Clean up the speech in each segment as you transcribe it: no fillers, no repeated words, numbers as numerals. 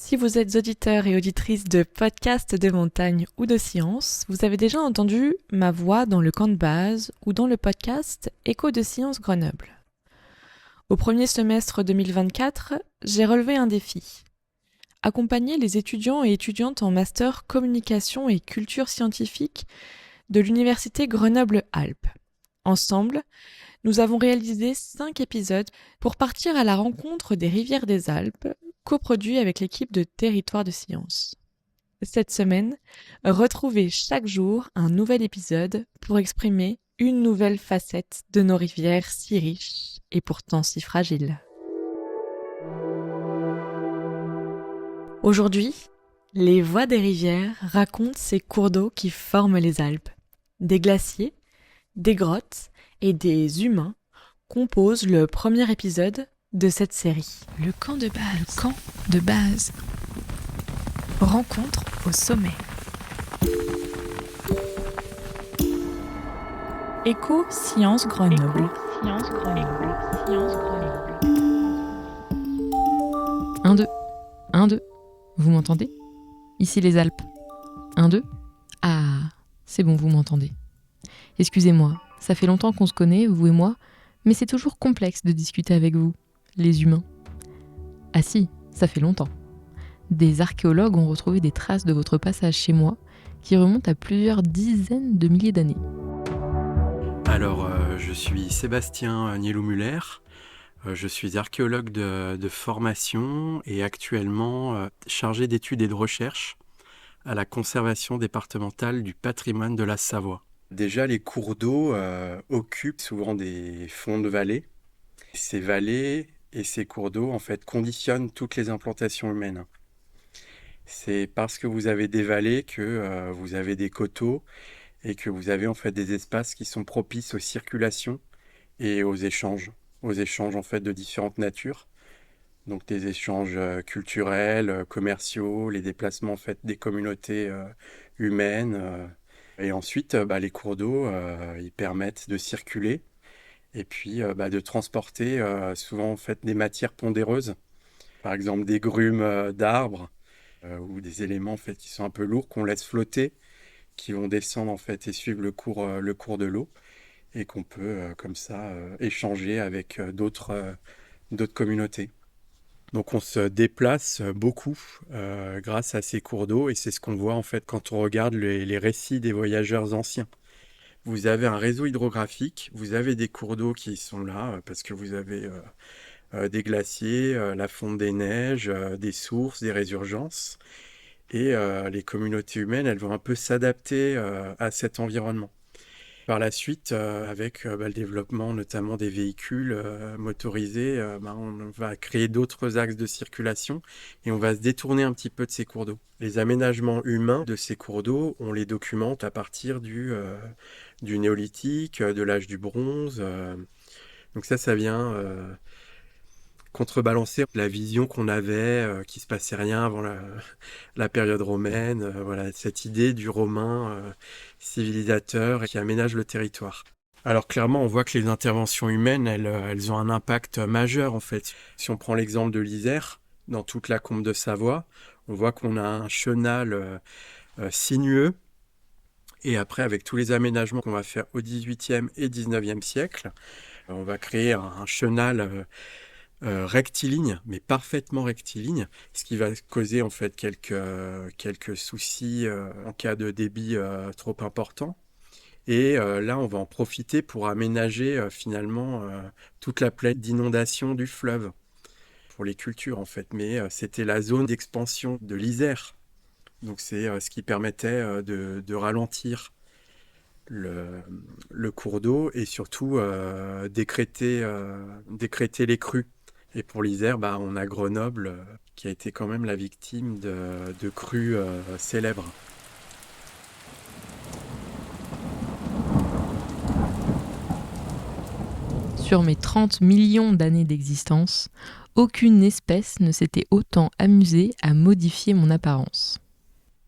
Si vous êtes auditeur et auditrice de podcasts de montagne ou de science, vous avez déjà entendu ma voix dans le camp de base ou dans le podcast Écho de Sciences Grenoble. Au premier semestre 2024, j'ai relevé un défi. Accompagner les étudiants et étudiantes en master communication et culture scientifique de l'université Grenoble-Alpes. Ensemble, nous avons réalisé 5 épisodes pour partir à la rencontre des rivières des Alpes, coproduit avec l'équipe de Territoire de Sciences. Cette semaine, retrouvez chaque jour un nouvel épisode pour exprimer une nouvelle facette de nos rivières si riches et pourtant si fragiles. Aujourd'hui, les voix des rivières racontent ces cours d'eau qui forment les Alpes. Des glaciers, des grottes et des humains composent le premier épisode de cette série. Le camp de base. Rencontre au sommet. Écho Sciences Grenoble. 1, 2. 1, 2. Vous m'entendez ? Ici les Alpes. 1, 2. Ah, c'est bon, vous m'entendez. Excusez-moi, ça fait longtemps qu'on se connaît, vous et moi, mais c'est toujours complexe de discuter avec vous, les humains. Ah si, ça fait longtemps. Des archéologues ont retrouvé des traces de votre passage chez moi qui remontent à plusieurs dizaines de milliers d'années. Alors, je suis Sébastien Nielou-Muller, je suis archéologue de formation et actuellement chargé d'études et de recherche à la conservation départementale du patrimoine de la Savoie. Déjà, les cours d'eau occupent souvent des fonds de vallées. Ces vallées et ces cours d'eau, en fait, conditionnent toutes les implantations humaines. C'est parce que vous avez des vallées que vous avez des coteaux et que vous avez en fait des espaces qui sont propices aux circulations et aux échanges en fait de différentes natures. Donc des échanges culturels, commerciaux, les déplacements en fait des communautés humaines. Et ensuite, les cours d'eau, ils permettent de circuler et puis de transporter souvent en fait des matières pondéreuses, par exemple des grumes d'arbres ou des éléments en fait qui sont un peu lourds qu'on laisse flotter, qui vont descendre en fait et suivre le cours de l'eau et qu'on peut comme ça échanger avec d'autres communautés. Donc on se déplace beaucoup grâce à ces cours d'eau et c'est ce qu'on voit en fait quand on regarde les récits des voyageurs anciens. Vous avez un réseau hydrographique, vous avez des cours d'eau qui sont là parce que vous avez des glaciers, la fonte des neiges, des sources, des résurgences. Et les communautés humaines, elles vont un peu s'adapter à cet environnement. Par la suite, avec le développement notamment des véhicules motorisés, on va créer d'autres axes de circulation et on va se détourner un petit peu de ces cours d'eau. Les aménagements humains de ces cours d'eau, on les documente à partir du néolithique, de l'âge du bronze. Donc ça vient contrebalancer la vision qu'on avait, qu'il ne se passait rien avant la période romaine, voilà, cette idée du romain civilisateur qui aménage le territoire. Alors clairement, on voit que les interventions humaines, elles ont un impact majeur en fait. Si on prend l'exemple de l'Isère, dans toute la combe de Savoie, on voit qu'on a un chenal sinueux, et après avec tous les aménagements qu'on va faire au XVIIIe et XIXe siècle, on va créer un chenal rectiligne, mais parfaitement rectiligne, ce qui va causer en fait quelques soucis en cas de débit trop important. Et là, on va en profiter pour aménager finalement toute la plaine d'inondation du fleuve pour les cultures en fait. Mais c'était la zone d'expansion de l'Isère. Donc c'est ce qui permettait de ralentir le cours d'eau et surtout décréter les crues. Et pour l'Isère, on a Grenoble qui a été quand même la victime de crues célèbres. Sur mes 30 millions d'années d'existence, aucune espèce ne s'était autant amusée à modifier mon apparence.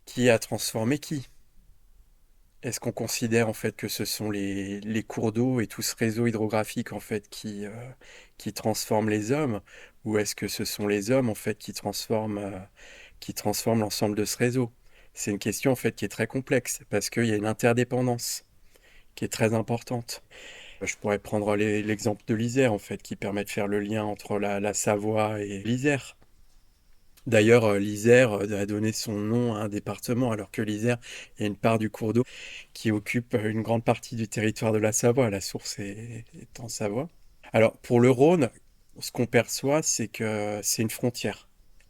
Qui a transformé qui ? Est-ce qu'on considère en fait que ce sont les cours d'eau et tout ce réseau hydrographique en fait qui transforment les hommes, ou est-ce que ce sont les hommes en fait qui transforment qui transforme l'ensemble de ce réseau? C'est une question en fait qui est très complexe parce qu'il y a une interdépendance qui est très importante. Je pourrais prendre l'exemple de l'Isère en fait qui permet de faire le lien entre la Savoie et l'Isère. D'ailleurs, l'Isère a donné son nom à un département, alors que l'Isère, il y a une part du cours d'eau qui occupe une grande partie du territoire de la Savoie. La source est en Savoie. Alors, pour le Rhône, ce qu'on perçoit, c'est que c'est une frontière.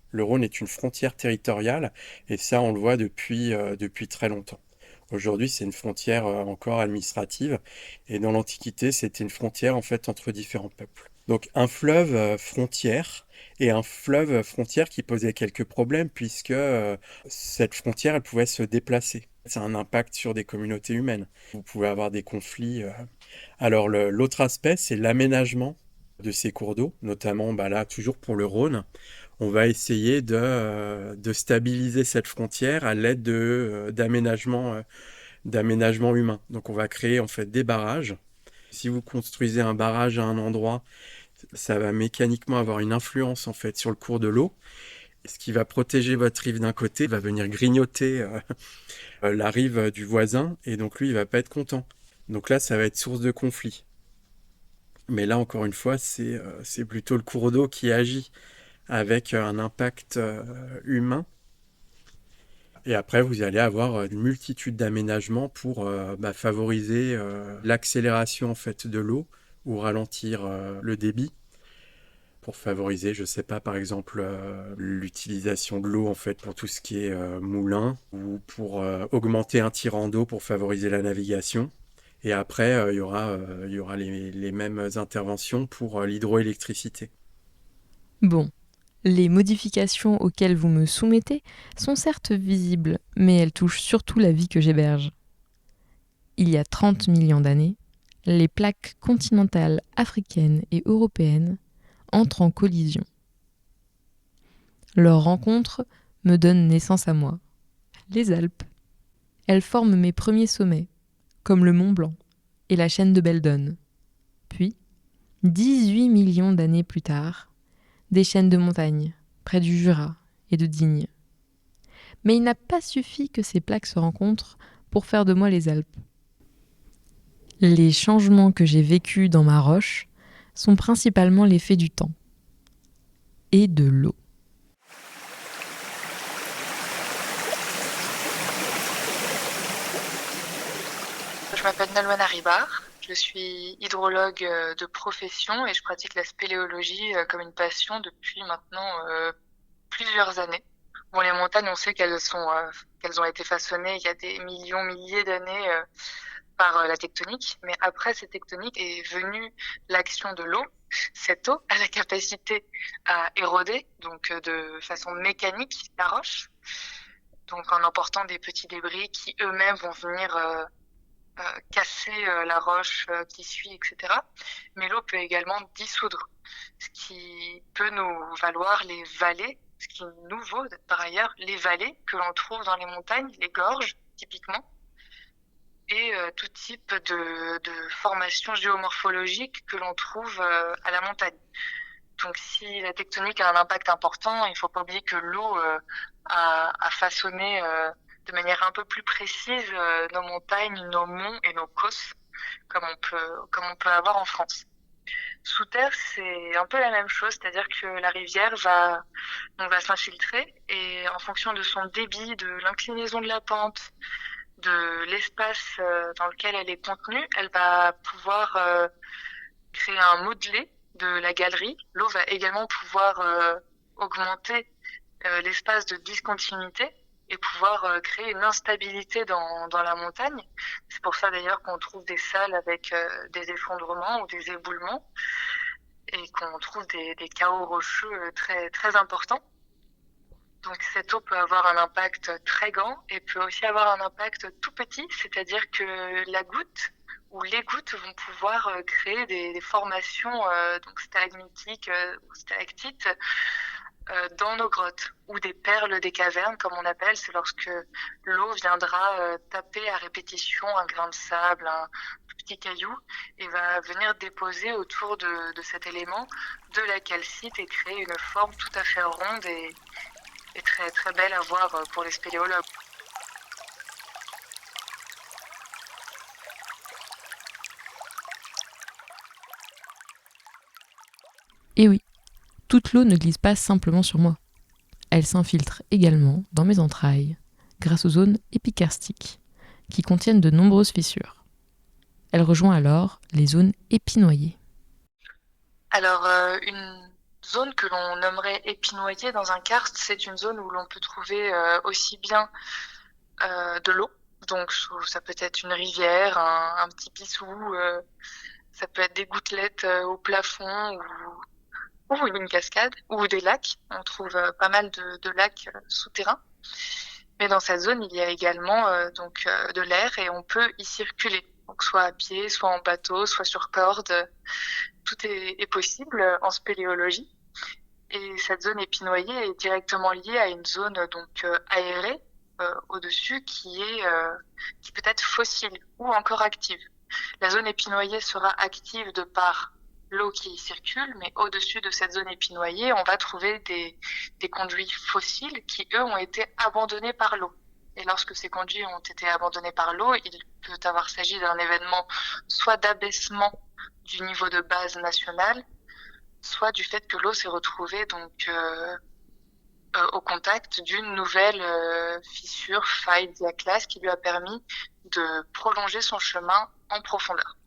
Le Rhône est une frontière territoriale, et ça, on le voit depuis très longtemps. Aujourd'hui, c'est une frontière encore administrative, et dans l'Antiquité, c'était une frontière en fait entre différents peuples. Donc un fleuve frontière et un fleuve frontière qui posait quelques problèmes puisque cette frontière, elle pouvait se déplacer. Ça a un impact sur des communautés humaines. Vous pouvez avoir des conflits. Alors l'autre aspect, c'est l'aménagement de ces cours d'eau, notamment bah là, toujours pour le Rhône. On va essayer de stabiliser cette frontière à l'aide d'aménagements humains. Donc on va créer en fait des barrages. Si vous construisez un barrage à un endroit, ça va mécaniquement avoir une influence en fait sur le cours de l'eau. Ce qui va protéger votre rive d'un côté va venir grignoter la rive du voisin et donc lui il va pas être content. Donc là ça va être source de conflit. Mais là encore une fois c'est plutôt le cours d'eau qui agit avec un impact humain. Et après, vous allez avoir une multitude d'aménagements pour favoriser l'accélération en fait de l'eau ou ralentir le débit pour favoriser, je sais pas, par exemple, l'utilisation de l'eau en fait pour tout ce qui est moulin ou pour augmenter un tirant d'eau pour favoriser la navigation. Et après, il y aura les mêmes interventions pour l'hydroélectricité. Bon, les modifications auxquelles vous me soumettez sont certes visibles, mais elles touchent surtout la vie que j'héberge. Il y a 30 millions d'années, les plaques continentales africaines et européennes entrent en collision. Leur rencontre me donne naissance à moi, les Alpes. Elles forment mes premiers sommets, comme le Mont Blanc et la chaîne de Beldon. Puis, 18 millions d'années plus tard, des chaînes de montagnes, près du Jura et de Digne. Mais il n'a pas suffi que ces plaques se rencontrent pour faire de moi les Alpes. Les changements que j'ai vécus dans ma roche sont principalement l'effet du temps et de l'eau. Je m'appelle Nalwana Ribar, je suis hydrologue de profession et je pratique la spéléologie comme une passion depuis maintenant plusieurs années. Bon, les montagnes, on sait qu'elles ont été façonnées il y a des milliers d'années par la tectonique, mais après cette tectonique est venue l'action de l'eau. Cette eau a la capacité à éroder, donc de façon mécanique, la roche, donc en emportant des petits débris qui eux-mêmes vont venir casser la roche qui suit, etc. Mais l'eau peut également dissoudre, ce qui peut nous valoir les vallées, ce qui nous vaut par ailleurs les vallées que l'on trouve dans les montagnes, les gorges typiquement, et tout type de formations géomorphologiques que l'on trouve à la montagne. Donc si la tectonique a un impact important, il ne faut pas oublier que l'eau a façonné de manière un peu plus précise nos montagnes, nos monts et nos causses, comme on peut avoir en France. Sous terre, c'est un peu la même chose, c'est-à-dire que la rivière va s'infiltrer et en fonction de son débit, de l'inclinaison de la pente, de l'espace dans lequel elle est contenue, elle va pouvoir créer un modelé de la galerie. L'eau va également pouvoir augmenter l'espace de discontinuité et pouvoir créer une instabilité dans la montagne. C'est pour ça d'ailleurs qu'on trouve des salles avec des effondrements ou des éboulements et qu'on trouve des chaos rocheux très importants. Donc cette eau peut avoir un impact très grand et peut aussi avoir un impact tout petit, c'est-à-dire que la goutte ou les gouttes vont pouvoir créer des formations donc stalagmitiques ou stalactites dans nos grottes ou des perles des cavernes comme on appelle, c'est lorsque l'eau viendra taper à répétition un grain de sable, un petit caillou et va venir déposer autour de cet élément de la calcite et créer une forme tout à fait ronde et est très, très belle à voir pour les spéléologues. Et oui, toute l'eau ne glisse pas simplement sur moi. Elle s'infiltre également dans mes entrailles, grâce aux zones épikarstiques, qui contiennent de nombreuses fissures. Elle rejoint alors les zones épinoyées. Alors, une zone que l'on nommerait épinoyée dans un karst, c'est une zone où l'on peut trouver aussi bien de l'eau, donc ça peut être une rivière, un petit pissou, ça peut être des gouttelettes au plafond ou une cascade, ou des lacs. On trouve pas mal de lacs souterrains. Mais dans cette zone, il y a également de l'air et on peut y circuler. Donc soit à pied, soit en bateau, soit sur corde. Tout est possible en spéléologie. Et cette zone épinoyée est directement liée à une zone aérée au-dessus qui peut être fossile ou encore active. La zone épinoyée sera active de par l'eau qui y circule, mais au-dessus de cette zone épinoyée, on va trouver des conduits fossiles qui, eux, ont été abandonnés par l'eau. Et lorsque ces conduits ont été abandonnés par l'eau, il peut avoir s'agit d'un événement soit d'abaissement du niveau de base national, soit du fait que l'eau s'est retrouvée au contact d'une nouvelle fissure, faille diaclase qui lui a permis de prolonger son chemin en profondeur.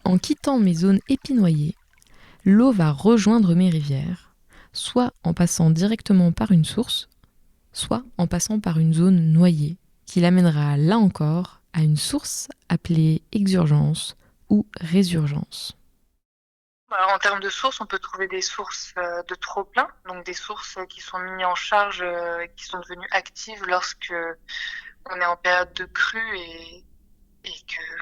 En quittant mes zones épinoyées, l'eau va rejoindre mes rivières, soit en passant directement par une source, soit en passant par une zone noyée, qui l'amènera là encore à une source appelée exurgence ou résurgence. Alors, en termes de sources, on peut trouver des sources de trop-plein, donc des sources qui sont mises en charge, qui sont devenues actives lorsque on est en période de crue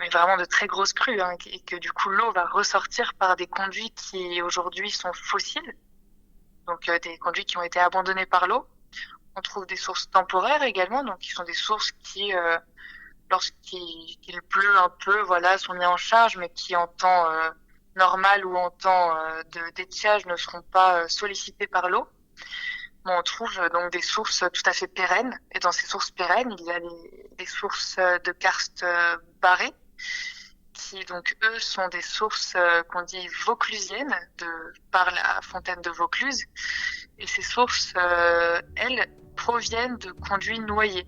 mais vraiment de très grosses crues, et que du coup l'eau va ressortir par des conduits qui aujourd'hui sont fossiles, donc des conduits qui ont été abandonnés par l'eau. On trouve des sources temporaires également, donc qui sont des sources qui, lorsqu'il pleut un peu, voilà, sont mises en charge, mais qui en temps normal ou en temps d'étiage ne seront pas sollicitées par l'eau. On trouve donc des sources tout à fait pérennes. Et dans ces sources pérennes, il y a des sources de karst barrés, qui donc eux sont des sources qu'on dit vauclusiennes, par la fontaine de Vaucluse. Et ces sources, elles, proviennent de conduits noyés.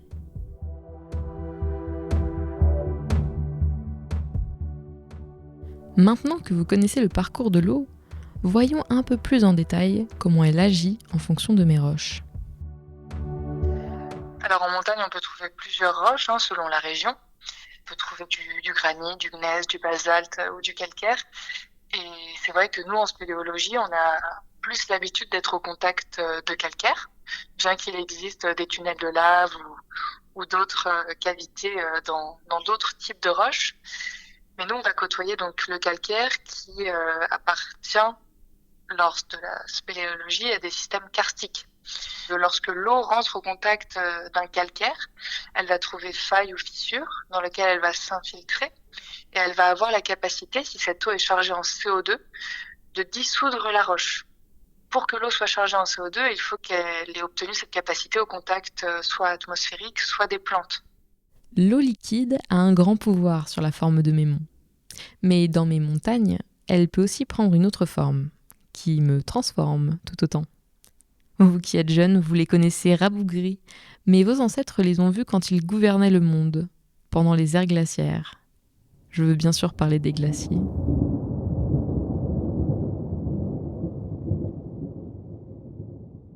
Maintenant que vous connaissez le parcours de l'eau, voyons un peu plus en détail comment elle agit en fonction de mes roches. Alors en montagne, on peut trouver plusieurs roches selon la région. On peut trouver du granit, du gneiss, du basalte ou du calcaire. Et c'est vrai que nous, en spéléologie, on a plus l'habitude d'être au contact de calcaire, bien qu'il existe des tunnels de lave ou d'autres cavités dans d'autres types de roches. Mais nous, on va côtoyer donc le calcaire qui appartient, lors de la spéléologie, à des systèmes karstiques. Lorsque l'eau rentre au contact d'un calcaire, elle va trouver faille ou fissure dans laquelle elle va s'infiltrer et elle va avoir la capacité, si cette eau est chargée en CO2, de dissoudre la roche. Pour que l'eau soit chargée en CO2, il faut qu'elle ait obtenu cette capacité au contact soit atmosphérique, soit des plantes. L'eau liquide a un grand pouvoir sur la forme de mes monts. Mais dans mes montagnes, elle peut aussi prendre une autre forme, qui me transforme tout autant. Vous qui êtes jeunes, vous les connaissez rabougris, mais vos ancêtres les ont vus quand ils gouvernaient le monde, pendant les ères glaciaires. Je veux bien sûr parler des glaciers.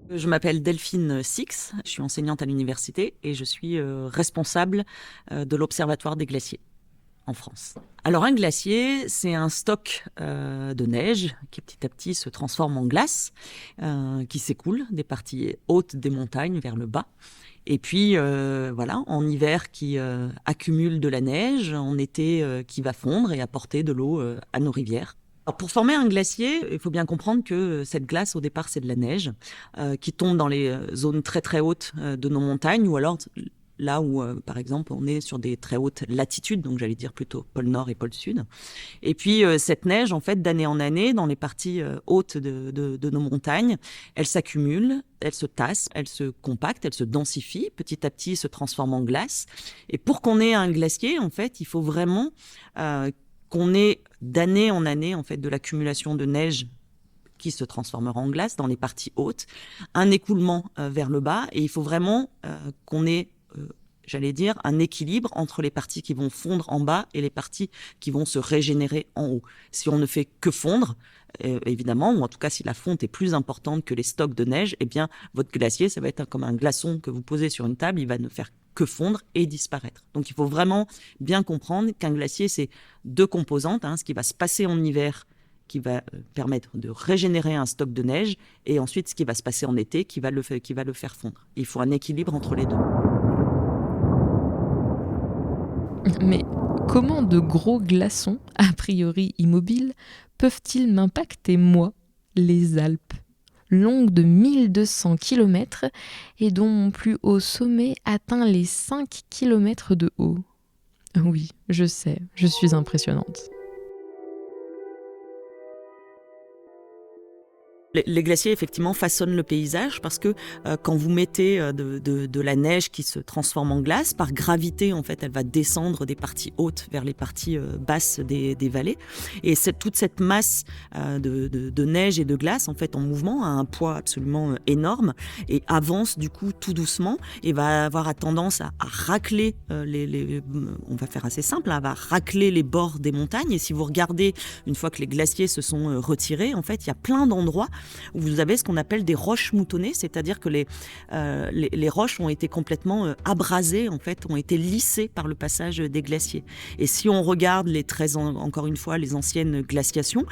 Je m'appelle Delphine Six, je suis enseignante à l'université et je suis responsable de l'Observatoire des glaciers en France. Alors un glacier, c'est un stock de neige qui petit à petit se transforme en glace, qui s'écoule des parties hautes des montagnes vers le bas. Et puis en hiver qui accumule de la neige, en été qui va fondre et apporter de l'eau à nos rivières. Alors pour former un glacier, il faut bien comprendre que cette glace, au départ, c'est de la neige qui tombe dans les zones très très hautes de nos montagnes ou alors là où, par exemple, on est sur des très hautes latitudes, donc j'allais dire plutôt pôle Nord et pôle Sud. Et puis, cette neige, en fait, d'année en année, dans les parties hautes de nos montagnes, elle s'accumule, elle se tasse, elle se compacte, elle se densifie, petit à petit se transforme en glace. Et pour qu'on ait un glacier, en fait, il faut vraiment qu'on ait d'année en année, en fait, de l'accumulation de neige qui se transformera en glace dans les parties hautes, un écoulement vers le bas, et il faut vraiment qu'on ait j'allais dire, un équilibre entre les parties qui vont fondre en bas et les parties qui vont se régénérer en haut. Si on ne fait que fondre, évidemment, ou en tout cas si la fonte est plus importante que les stocks de neige, eh bien votre glacier, ça va être comme un glaçon que vous posez sur une table, il va ne faire que fondre et disparaître. Donc il faut vraiment bien comprendre qu'un glacier, c'est deux composantes, ce qui va se passer en hiver, qui va permettre de régénérer un stock de neige, et ensuite ce qui va se passer en été, qui va le faire fondre. Il faut un équilibre entre les deux. Mais comment de gros glaçons, a priori immobiles, peuvent-ils m'impacter, moi, les Alpes, longues de 1200 km et dont mon plus haut sommet atteint les 5 km de haut? Oui, je sais, je suis impressionnante. Les glaciers, effectivement, façonnent le paysage parce que quand vous mettez de la neige qui se transforme en glace, par gravité, en fait, elle va descendre des parties hautes vers les parties basses des vallées. Et toute cette masse de neige et de glace, en fait, en mouvement, a un poids absolument énorme et avance, du coup, tout doucement et va avoir tendance à racler on va faire assez simple, va racler les bords des montagnes. Et si vous regardez, une fois que les glaciers se sont retirés, en fait, il y a plein d'endroits où vous avez ce qu'on appelle des roches moutonnées, c'est-à-dire que les roches ont été complètement abrasées, en fait, ont été lissées par le passage des glaciers. Et si on regarde encore une fois, les anciennes glaciations,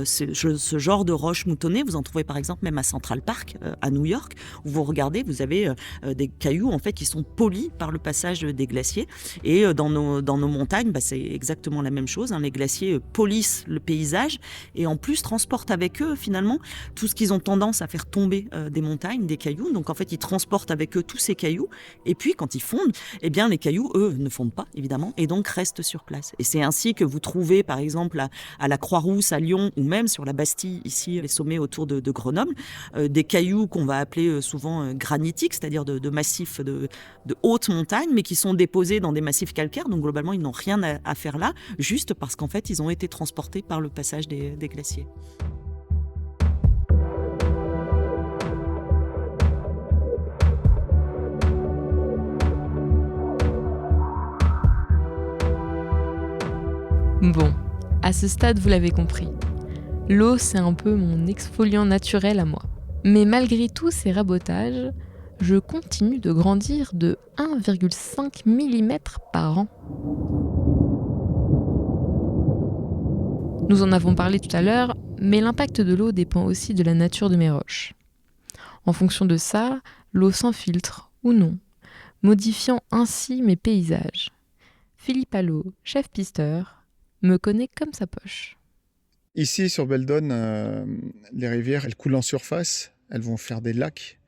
ce genre de roches moutonnées, vous en trouvez par exemple même à Central Park, à New York, où vous regardez, vous avez des cailloux en fait qui sont polis par le passage des glaciers. Et dans nos montagnes, c'est exactement la même chose. Les glaciers polissent le paysage et en plus transportent avec eux finalement tout ce qu'ils ont tendance à faire tomber des montagnes, des cailloux. Donc en fait, ils transportent avec eux tous ces cailloux. Et puis quand ils fondent, eh bien les cailloux, eux, ne fondent pas évidemment et donc restent sur place. Et c'est ainsi que vous trouvez par exemple à la Croix-Rousse à Lyon ou même sur la Bastille, ici, les sommets autour de Grenoble, des cailloux qu'on va appeler souvent granitiques, c'est-à-dire de massifs de haute montagne, mais qui sont déposés dans des massifs calcaires. Donc globalement, ils n'ont rien à faire là, juste parce qu'en fait, ils ont été transportés par le passage des glaciers. Bon, à ce stade, vous l'avez compris. L'eau, c'est un peu mon exfoliant naturel à moi. Mais malgré tous ces rabotages, je continue de grandir de 1,5 mm par an. Nous en avons parlé tout à l'heure, mais l'impact de l'eau dépend aussi de la nature de mes roches. En fonction de ça, l'eau s'infiltre ou non, modifiant ainsi mes paysages. Philippe Allot, chef pisteur, me connaît comme sa poche. Ici, sur Beldon, les rivières, elles coulent en surface, elles vont faire des lacs,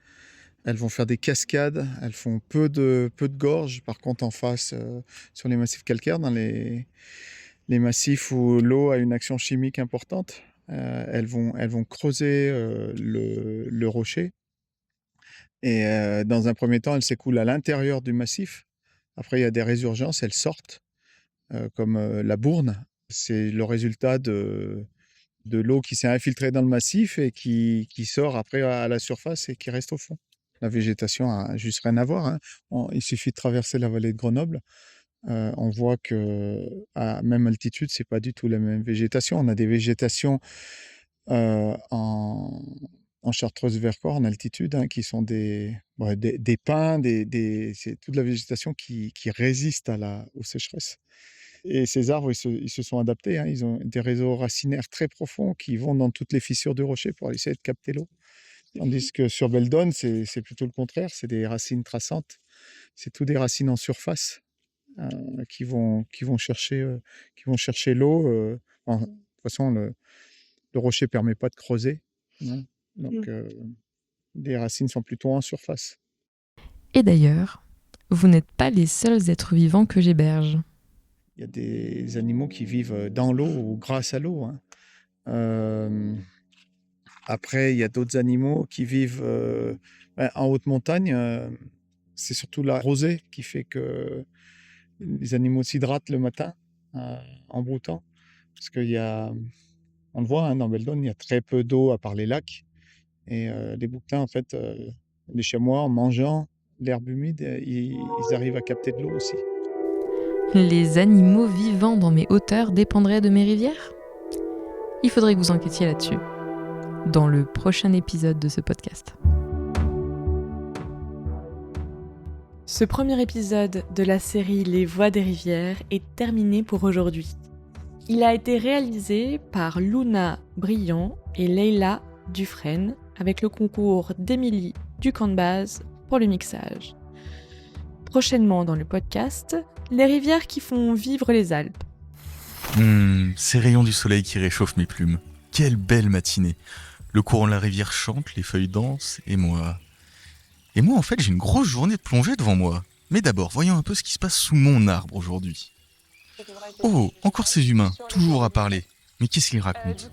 elles vont faire des cascades, elles font peu de gorges. Par contre, en face, sur les massifs calcaires, dans les massifs où l'eau a une action chimique importante, elles vont creuser le rocher. Et dans un premier temps, elles s'écoulent à l'intérieur du massif. Après, il y a des résurgences, elles sortent, comme la Bourne. C'est le résultat de l'eau qui s'est infiltrée dans le massif et qui sort après à la surface et qui reste au fond. La végétation a juste rien à voir. Il suffit de traverser la vallée de Grenoble. On voit qu'à même altitude, c'est pas du tout la même végétation. On a des végétations en Chartreuse-Vercors, en altitude, qui sont des pins, c'est toute la végétation qui résiste aux sécheresses. Et ces arbres, ils se sont adaptés. Ils ont des réseaux racinaires très profonds qui vont dans toutes les fissures du rocher pour essayer de capter l'eau. Tandis que sur Beldon, c'est plutôt le contraire. C'est des racines traçantes. C'est tout des racines en surface qui vont chercher l'eau. De toute façon, le rocher ne permet pas de creuser. Donc, les racines sont plutôt en surface. Et d'ailleurs, Vous n'êtes pas les seuls êtres vivants que j'héberge. Il y a des animaux qui vivent dans l'eau ou grâce à l'eau, hein. Après, il y a d'autres animaux qui vivent en haute montagne. C'est surtout la rosée qui fait que les animaux s'hydratent le matin en broutant. Parce on le voit, hein, dans Beldon, il y a très peu d'eau à part les lacs. Et les bouquetins, en fait, les chamois, en mangeant l'herbe humide, ils arrivent à capter de l'eau aussi. Les animaux vivants dans mes hauteurs dépendraient de mes rivières ? Il faudrait que vous enquêtiez là-dessus, dans le prochain épisode de ce podcast. Ce premier épisode de la série Les Voix des rivières est terminé pour aujourd'hui. Il a été réalisé par Luna Briand et Leila Dufresne avec le concours d'Émilie du camp de base pour le mixage. Prochainement dans le podcast, les rivières qui font vivre les Alpes. Ces rayons du soleil qui réchauffent mes plumes. Quelle belle matinée. Le courant de la rivière chante, les feuilles dansent, et moi, en fait, j'ai une grosse journée de plongée devant moi. Mais d'abord, voyons un peu ce qui se passe sous mon arbre aujourd'hui. Oh, encore ces humains, toujours à parler. Mais qu'est-ce qu'ils racontent ?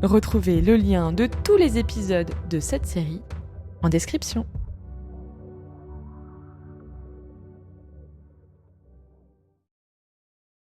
Retrouvez le lien de tous les épisodes de cette série en description.